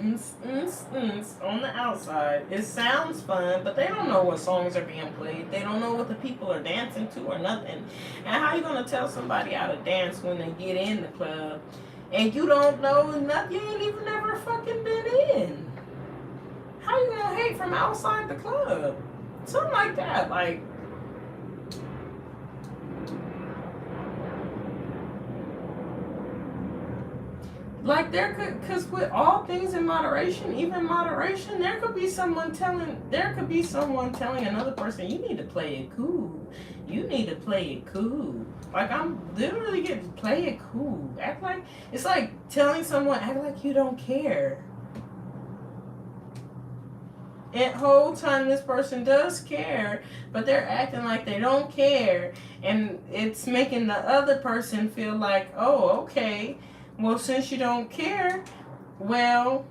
Speaker 1: on the outside. It sounds fun, but they don't know what songs are being played. They don't know what the people are dancing to or nothing. And how you gonna tell somebody how to dance when they get in the club and you don't know nothing? You ain't even never fucking been in. How you gonna hate from outside the club? Something like that. Like, there could, because with all things in moderation, even moderation, there could be someone telling another person, you need to play it cool. You need to play it cool. Like, I'm literally getting, play it cool. Act like, it's like telling someone, act like you don't care. And whole time this person does care, but they're acting like they don't care. And it's making the other person feel like, oh, okay. Well, since you don't care, well,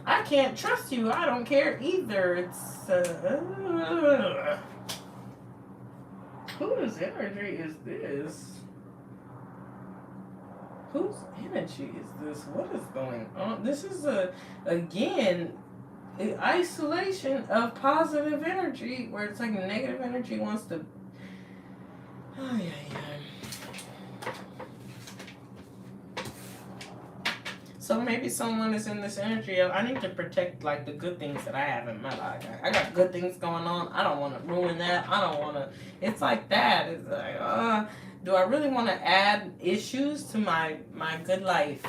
Speaker 1: I can't trust you. I don't care either. It's, whose energy is this? Whose energy is this? What is going on? This is, again, isolation of positive energy, where it's like negative energy wants to... Oh, yeah. So maybe someone is in this energy of, I need to protect, like, the good things that I have in my life. I got good things going on. I don't want to ruin that. I don't want to... It's like that. It's like, do I really want to add issues to my good life?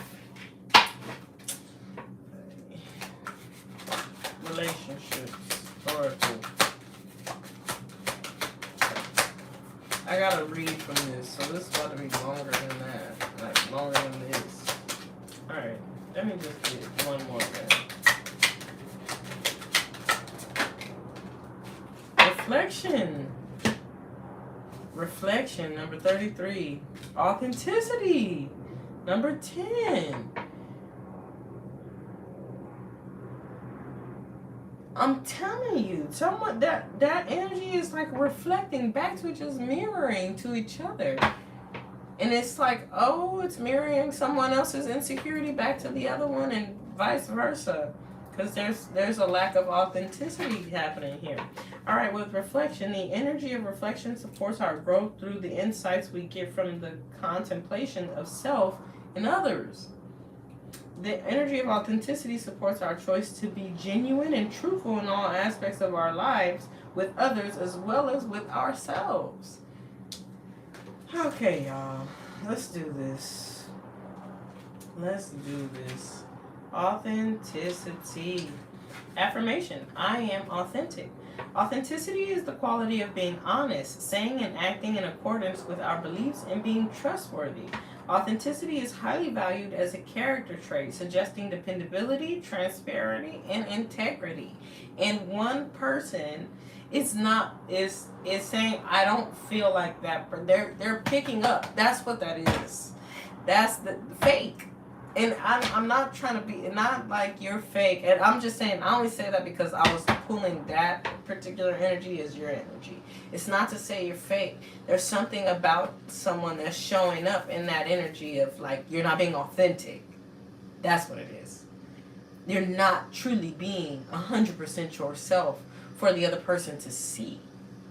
Speaker 1: Relationships. Oracle. I gotta read from this, so this is about to be longer than that. Like, longer than this. Alright, let me just get one more thing. Reflection, number 33. Authenticity, number 10. I'm telling you, someone that energy is like reflecting back to each other, mirroring to each other. And it's like, oh, it's mirroring someone else's insecurity back to the other one, and vice versa. Because there's a lack of authenticity happening here. All right, with reflection, the energy of reflection supports our growth through the insights we get from the contemplation of self and others. The energy of authenticity supports our choice to be genuine and truthful in all aspects of our lives with others as well as with ourselves. Okay, y'all. Let's do this. Authenticity. Affirmation. I am authentic. Authenticity is the quality of being honest, saying and acting in accordance with our beliefs, and being trustworthy. Authenticity is highly valued as a character trait, suggesting dependability, transparency, and integrity. And one person is saying, I don't feel like that, but they're picking up. That's what that is. That's the fake. And I'm not trying to be, not like you're fake. And I'm just saying, I only say that because I was pulling that particular energy as your energy. It's not to say you're fake. There's something about someone that's showing up in that energy of like, you're not being authentic. That's what it is. You're not truly being 100% yourself for the other person to see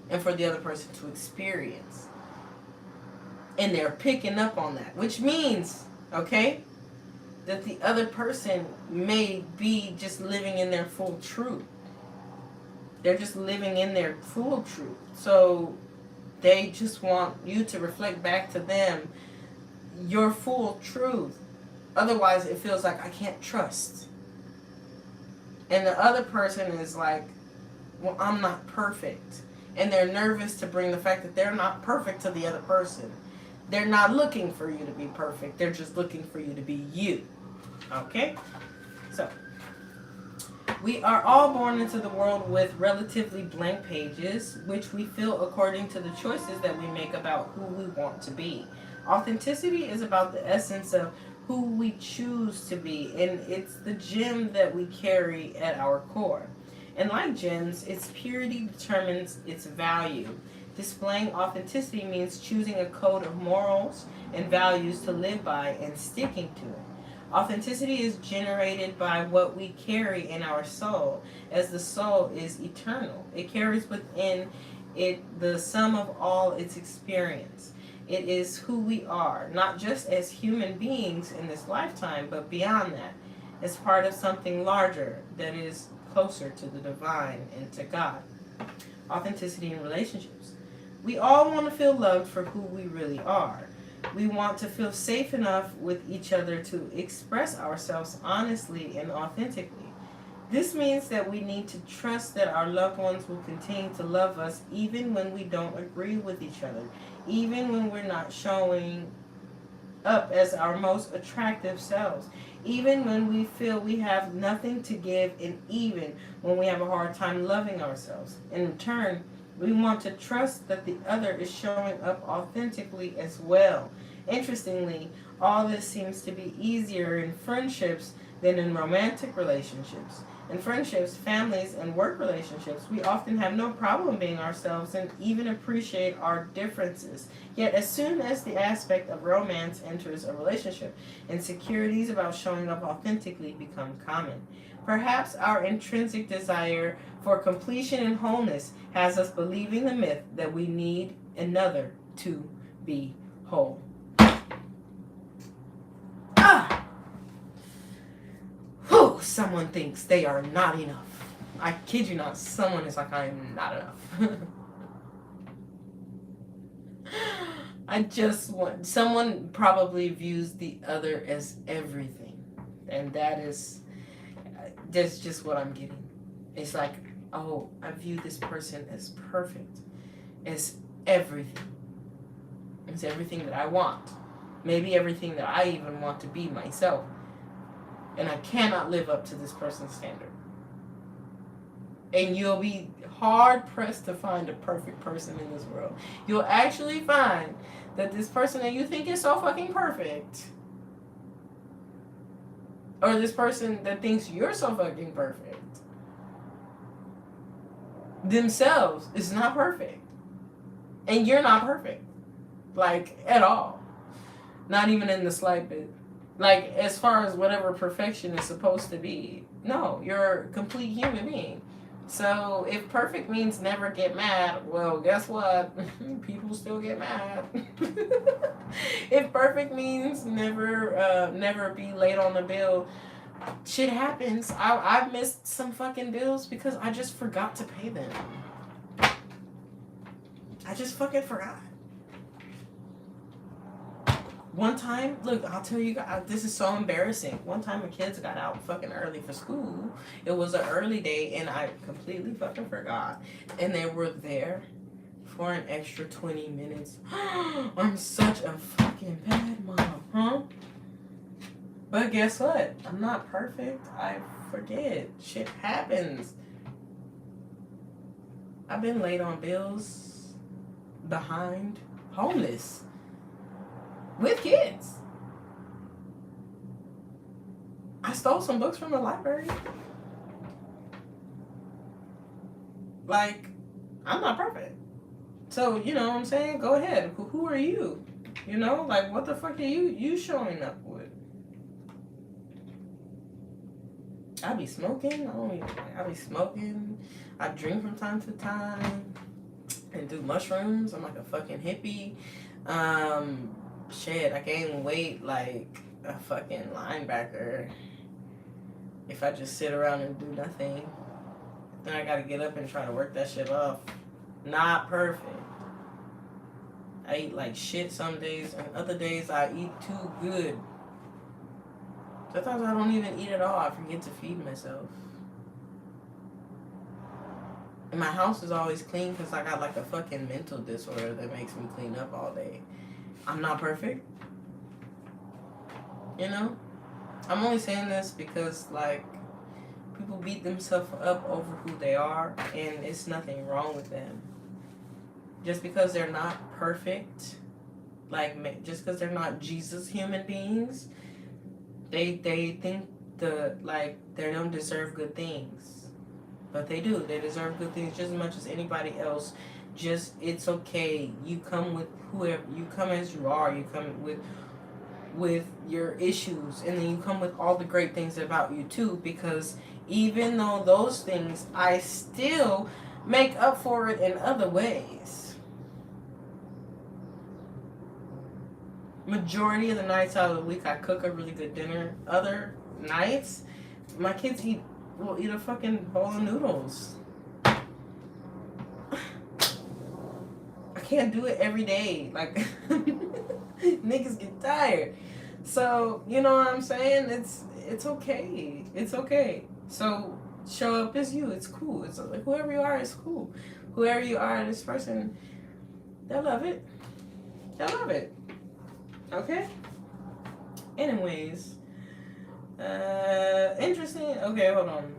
Speaker 1: and for the other person to experience. And they're picking up on that, which means, okay, that the other person may be just living in their full truth. They're just living in their full truth. So they just want you to reflect back to them your full truth. Otherwise, it feels like I can't trust. And the other person is like, well, I'm not perfect. And they're nervous to bring the fact that they're not perfect to the other person. They're not looking for you to be perfect. They're just looking for you to be you. Okay? So, we are all born into the world with relatively blank pages, which we fill according to the choices that we make about who we want to be. Authenticity is about the essence of who we choose to be, and it's the gem that we carry at our core. And like gems, its purity determines its value. Displaying authenticity means choosing a code of morals and values to live by and sticking to it. Authenticity is generated by what we carry in our soul, as the soul is eternal. It carries within it the sum of all its experience. It is who we are, not just as human beings in this lifetime, but beyond that, as part of something larger that is closer to the divine and to God. Authenticity in relationships. We all want to feel loved for who we really are. We want to feel safe enough with each other to express ourselves honestly and authentically. This means that we need to trust that our loved ones will continue to love us even when we don't agree with each other, even when we're not showing up as our most attractive selves, even when we feel we have nothing to give, and even when we have a hard time loving ourselves. In turn, we want to trust that the other is showing up authentically as well. Interestingly, all this seems to be easier in friendships than in romantic relationships. In friendships, families, and work relationships, we often have no problem being ourselves and even appreciate our differences. Yet as soon as the aspect of romance enters a relationship, insecurities about showing up authentically become common. Perhaps our intrinsic desire for completion and wholeness has us believing the myth that we need another to be whole. Someone thinks they are not enough. I kid you not, someone is like, I am not enough. I just want, someone probably views the other as everything. And that's just what I'm getting. It's like, oh, I view this person as perfect, as everything. It's everything that I want. Maybe everything that I even want to be myself. And I cannot live up to this person's standard. And you'll be hard pressed to find a perfect person in this world. You'll actually find that this person that you think is so fucking perfect, or this person that thinks you're so fucking perfect, themselves is not perfect. And you're not perfect. Like, at all. Not even in the slight bit. Like, as far as whatever perfection is supposed to be. No, you're a complete human being. So, if perfect means never get mad, well, guess what? People still get mad. If perfect means never be late on the bill, shit happens. I've missed some fucking bills because I just forgot to pay them. I just fucking forgot. One time, look, I'll tell you guys, this is so embarrassing. One time my kids got out fucking early for school. It was an early day and I completely fucking forgot. And they were there for an extra 20 minutes. I'm such a fucking bad mom, huh? But guess what? I'm not perfect. I forget. Shit happens. I've been late on bills, behind, homeless. With kids. stole some books from the library. Like, I'm not perfect. So, you know what I'm saying? Go ahead. Who are you? You know, like, what the fuck are you showing up with? I be smoking. I be smoking. I drink from time to time and do mushrooms. I'm like a fucking hippie. Shit, I gain weight like a fucking linebacker if I just sit around and do nothing. Then I gotta get up and try to work that shit off. Not perfect. I eat like shit some days, and other days I eat too good. Sometimes I don't even eat at all. I forget to feed myself. And my house is always clean because I got like a fucking mental disorder that makes me clean up all day. I'm not perfect. You know? I'm only saying this because, like, people beat themselves up over who they are, and it's nothing wrong with them. Just because they're not perfect, like, just because they're not Jesus human beings, they think they don't deserve good things. But they do. They deserve good things just as much as anybody else. Just, it's okay. You come with whoever, you come as you are. You come with your issues, and then you come with all the great things about you too, because even though those things, I still make up for it in other ways. Majority of the nights out of the week, I cook a really good dinner. Other nights, my kids will eat a fucking bowl of noodles. I can't do it every day. Like, niggas get tired. So, you know what I'm saying? It's okay. It's okay. So, show up as you. It's cool. It's like, whoever you are is cool. Whoever you are, this person, they'll love it. They'll love it. Okay? Anyways. Interesting. Okay, hold on.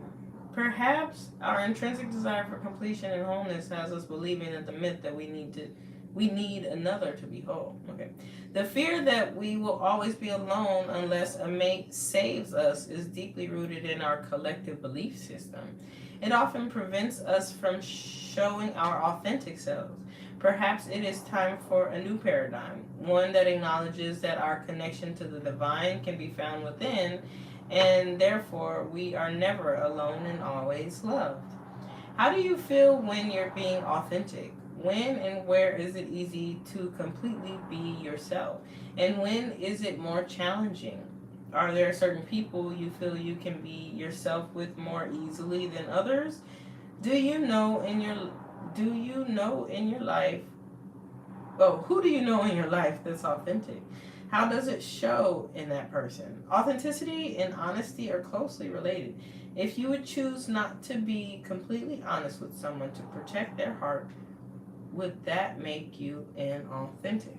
Speaker 1: Perhaps our intrinsic desire for completion and wholeness has us believing that the myth that we need another to be whole. Okay. The fear that we will always be alone unless a mate saves us is deeply rooted in our collective belief system. It often prevents us from showing our authentic selves. Perhaps it is time for a new paradigm, one that acknowledges that our connection to the divine can be found within, and therefore we are never alone and always loved. How do you feel when you're being authentic? When and where is it easy to completely be yourself? And when is it more challenging? Are there certain people you feel you can be yourself with more easily than others? Who do you know in your life that's authentic? How does it show in that person? Authenticity and honesty are closely related. If you would choose not to be completely honest with someone to protect their heart, would that make you inauthentic?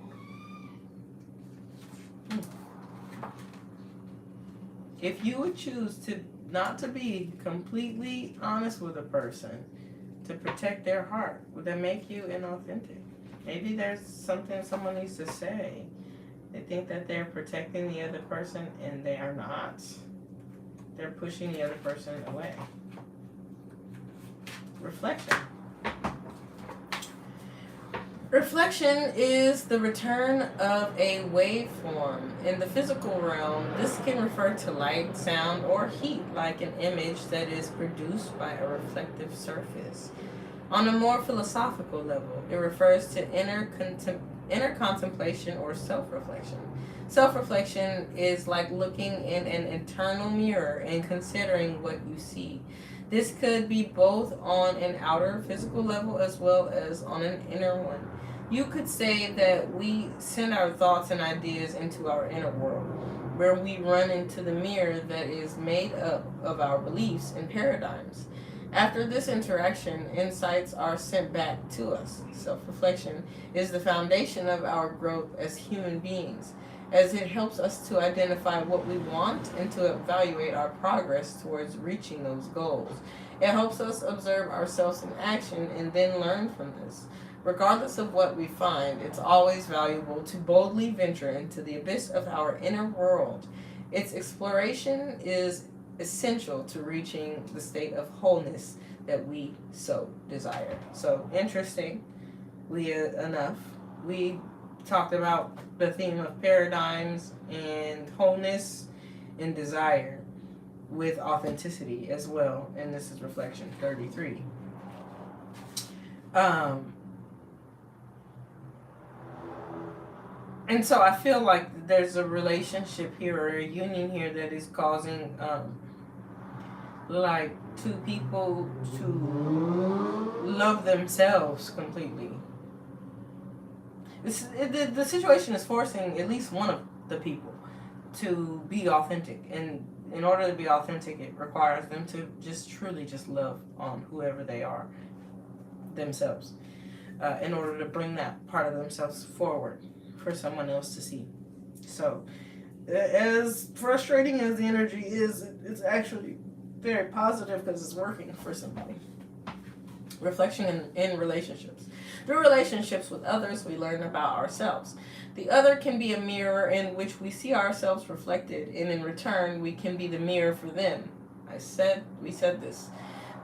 Speaker 1: If you would choose not to be completely honest with a person to protect their heart, would that make you inauthentic? Maybe there's something someone needs to say. They think that they're protecting the other person, and they are not. They're pushing the other person away. Reflection. Reflection is the return of a waveform. In the physical realm, this can refer to light, sound, or heat, like an image that is produced by a reflective surface. On a more philosophical level, it refers to inner contemplation or self-reflection. Self-reflection is like looking in an internal mirror and considering what you see. This could be both on an outer physical level as well as on an inner one. You could say that we send our thoughts and ideas into our inner world, where we run into the mirror that is made up of our beliefs and paradigms. After this interaction, insights are sent back to us. Self-reflection is the foundation of our growth as human beings, as it helps us to identify what we want and to evaluate our progress towards reaching those goals. It helps us observe ourselves in action and then learn from this. Regardless of what we find, it's always valuable to boldly venture into the abyss of our inner world Its exploration is essential to reaching the state of wholeness that we so desire. So, interestingly enough, we talked about the theme of paradigms and wholeness and desire with authenticity as well, and this is reflection 33. And so I feel like there's a relationship here or a union here that is causing like two people to love themselves completely. The situation is forcing at least one of the people to be authentic, and in order to be authentic, it requires them to just truly just love on whoever they are themselves, in order to bring that part of themselves forward for someone else to see. So, as frustrating as the energy is, it's actually very positive because it's working for somebody. Reflection in relationships. Through relationships with others, we learn about ourselves. The other can be a mirror in which we see ourselves reflected, and in return, we can be the mirror for them. We said this.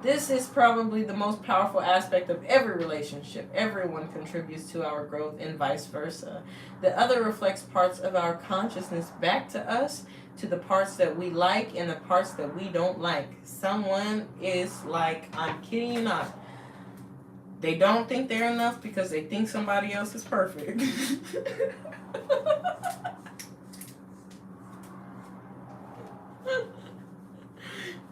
Speaker 1: This is probably the most powerful aspect of every relationship. Everyone contributes to our growth and vice versa. The other reflects parts of our consciousness back to us, to the parts that we like and the parts that we don't like. Someone is like, I'm kidding you not, they don't think they're enough because they think somebody else is perfect.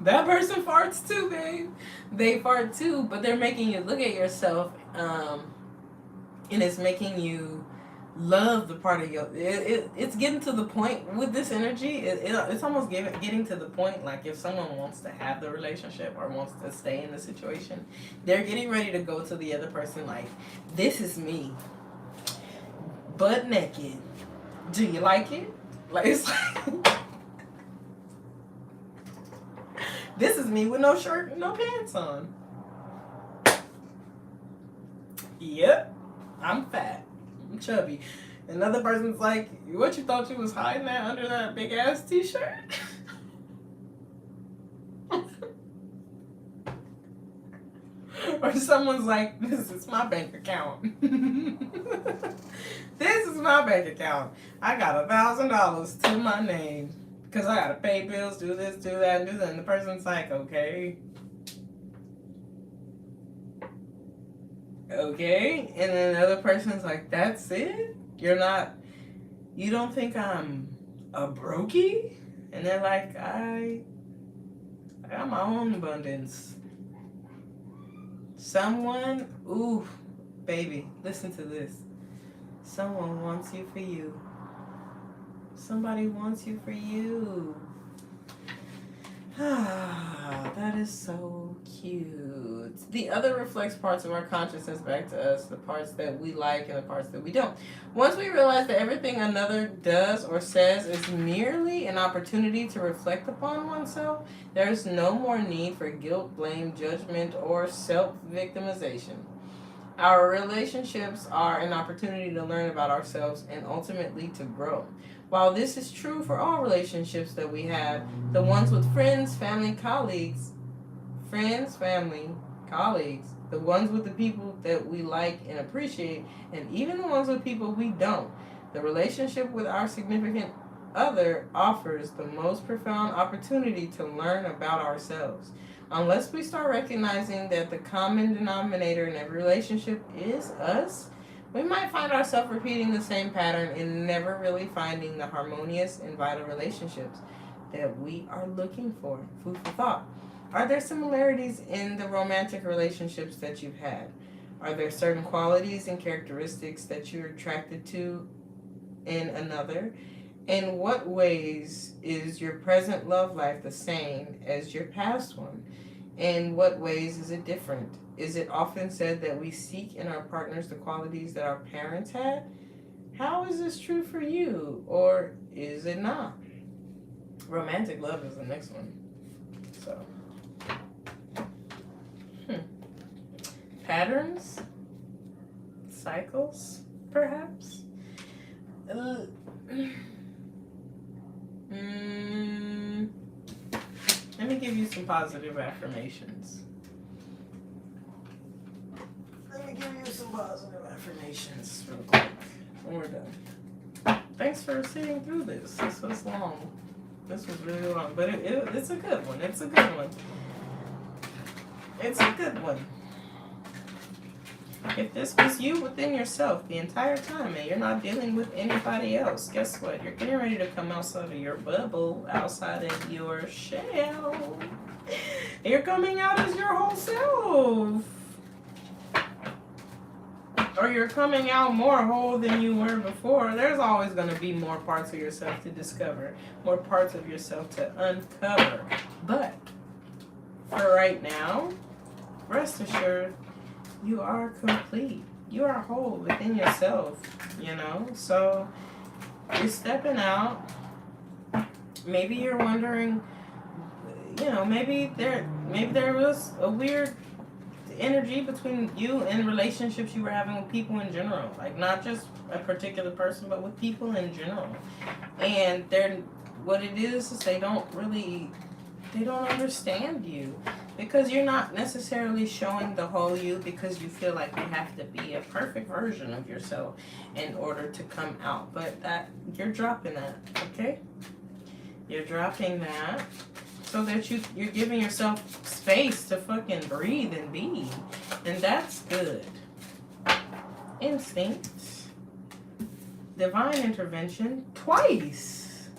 Speaker 1: That person farts too, babe. They fart too, but they're making you look at yourself, and it's making you love the part of it's getting to the point with this energy. It's almost getting to the point, like if someone wants to have the relationship or wants to stay in the situation, they're getting ready to go to the other person like, this is me, butt naked. Do you like it? Like, it's like this is me with no shirt and no pants on. Yep, I'm fat. I'm chubby. Another person's like, what, you thought you was hiding that under that big ass t-shirt? Or someone's like, this is my bank account. This is my bank account. I got $1,000 to my name because I gotta pay bills, do this, do that, and do that. And the person's like, okay. Okay. And then the other person's like, that's it? You don't think I'm a brokey? And they're like, I got my own abundance. Someone, ooh, baby, listen to this. Someone wants you for you. Somebody wants you for you. That is so cute. The other reflects parts of our consciousness back to us, the parts that we like and the parts that we don't. Once we realize that everything another does or says is merely an opportunity to reflect upon oneself, there is no more need for guilt, blame, judgment, or self-victimization. Our relationships are an opportunity to learn about ourselves and ultimately to grow. While this is true for all relationships that we have, the ones with friends, family, colleagues, the ones with the people that we like and appreciate, and even the ones with people we don't, the relationship with our significant other offers the most profound opportunity to learn about ourselves. Unless we start recognizing that the common denominator in every relationship is us, we might find ourselves repeating the same pattern and never really finding the harmonious and vital relationships that we are looking for. Food for thought. Are there similarities in the romantic relationships that you've had? Are there certain qualities and characteristics that you're attracted to in another? In what ways is your present love life the same as your past one? In what ways is it different? Is it often said that we seek in our partners the qualities that our parents had? How is this true for you, or is it not? Romantic love is the next one. So, patterns, cycles, perhaps. Let me give you some positive affirmations. Let me give you some positive affirmations real quick when we're done. Thanks for sitting through this. This was long. This was really long, but it's a good one. It's a good one. It's a good one. If this was you within yourself the entire time and you're not dealing with anybody else, guess what? You're getting ready to come outside of your bubble, outside of your shell. You're coming out as your whole self. Or you're coming out more whole than you were before. There's always going to be more parts of yourself to discover, more parts of yourself to uncover. But for right now, rest assured, you are complete. You are whole within yourself, you know? So you're stepping out. Maybe you're wondering, you know, maybe there was a weird energy between you and relationships you were having with people in general. Like not just a particular person, but with people in general. And what it is they don't understand you. Because you're not necessarily showing the whole you because you feel like you have to be a perfect version of yourself in order to come out. But you're dropping that, okay? You're dropping that so that you're giving yourself space to fucking breathe and be. And that's good. Instinct. Divine intervention twice.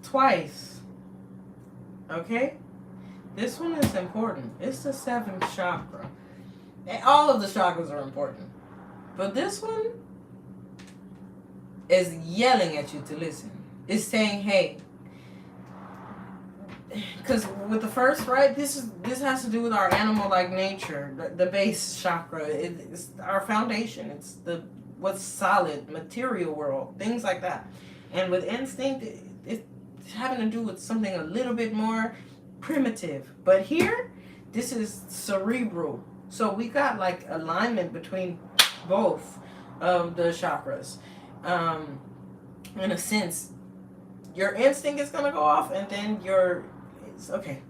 Speaker 1: Twice. Okay? This one is important. It's the 7th chakra. And all of the chakras are important. But this one is yelling at you to listen. It's saying, hey, because with the first, right, this has to do with our animal-like nature, the base chakra. It's our foundation. It's what's solid, material world, things like that. And with instinct, it's having to do with something a little bit more primitive. But here, this is cerebral. So we got like alignment between both of the chakras. In a sense, your instinct is going to go off and then okay,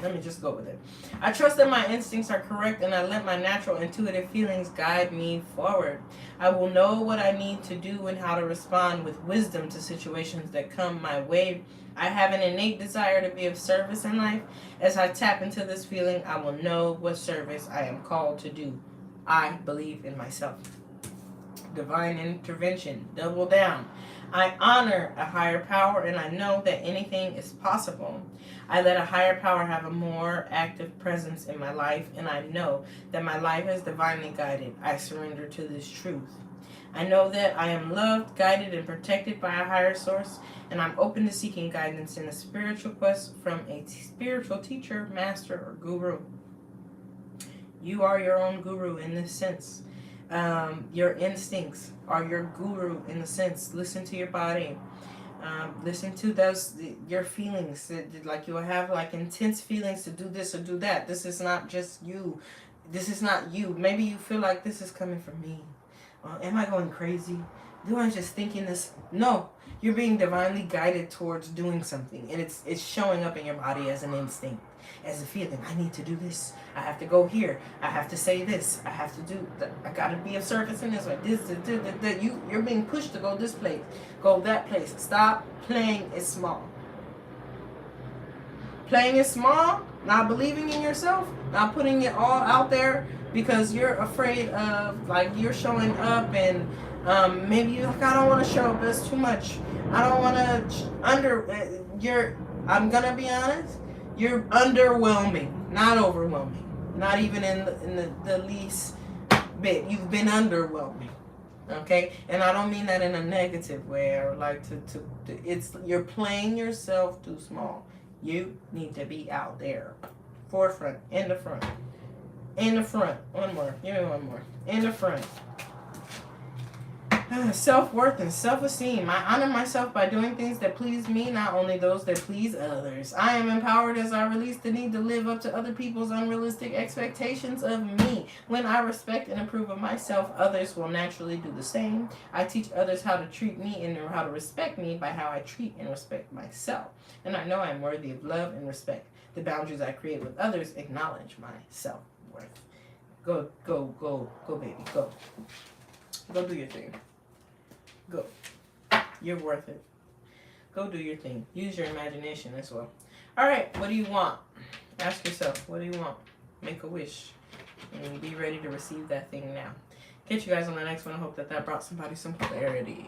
Speaker 1: let me just go with it. I trust that my instincts are correct and I let my natural intuitive feelings guide me forward. I will know what I need to do and how to respond with wisdom to situations that come my way. I have an innate desire to be of service in life. As I tap into this feeling, I will know what service I am called to do. I believe in myself. Divine intervention. Double down. I honor a higher power and I know that anything is possible. I let a higher power have a more active presence in my life and I know that my life is divinely guided. I surrender to this truth. I know that I am loved, guided, and protected by a higher source, and I'm open to seeking guidance in a spiritual quest from a spiritual teacher, master, or guru. You are your own guru in this sense. Your instincts are your guru in the sense. Listen to your body. Listen to your feelings. Like you'll have like intense feelings to do this or do that. This is not just you. This is not you. Maybe you feel like this is coming from me. Am I going crazy? Do I just thinking this? No. You're being divinely guided towards doing something. And it's showing up in your body as an instinct. As a feeling. I need to do this. I have to go here. I have to say this. I have to do that. I gotta be of service in this way. You're being pushed to go this place. Go that place. Stop playing it small. Playing it small, not believing in yourself, not putting it all out there because you're afraid of, like, you're showing up and maybe you're like, I don't want to show up. That's too much. I don't want to I'm gonna be honest. You're underwhelming, not overwhelming. Not even in the least bit. You've been underwhelming. Okay? And I don't mean that in a negative way or like you're playing yourself too small. You need to be out there. Forefront, in the front. In the front. One more. Give me one more. In the front. Self-worth and self-esteem. I honor myself by doing things that please me, not only those that please others. I am empowered as I release the need to live up to other people's unrealistic expectations of me. When I respect and approve of myself, others will naturally do the same. I teach others how to treat me and how to respect me by how I treat and respect myself. And I know I am worthy of love and respect. The boundaries I create with others acknowledge my self-worth. Go, go, go, go, baby, go. Go do your thing. Go. You're worth it. Go do your thing. Use your imagination as well. All right, what do you want? Ask yourself, what do you want? Make a wish. And be ready to receive that thing now. Catch you guys on the next one. I hope that brought somebody some clarity.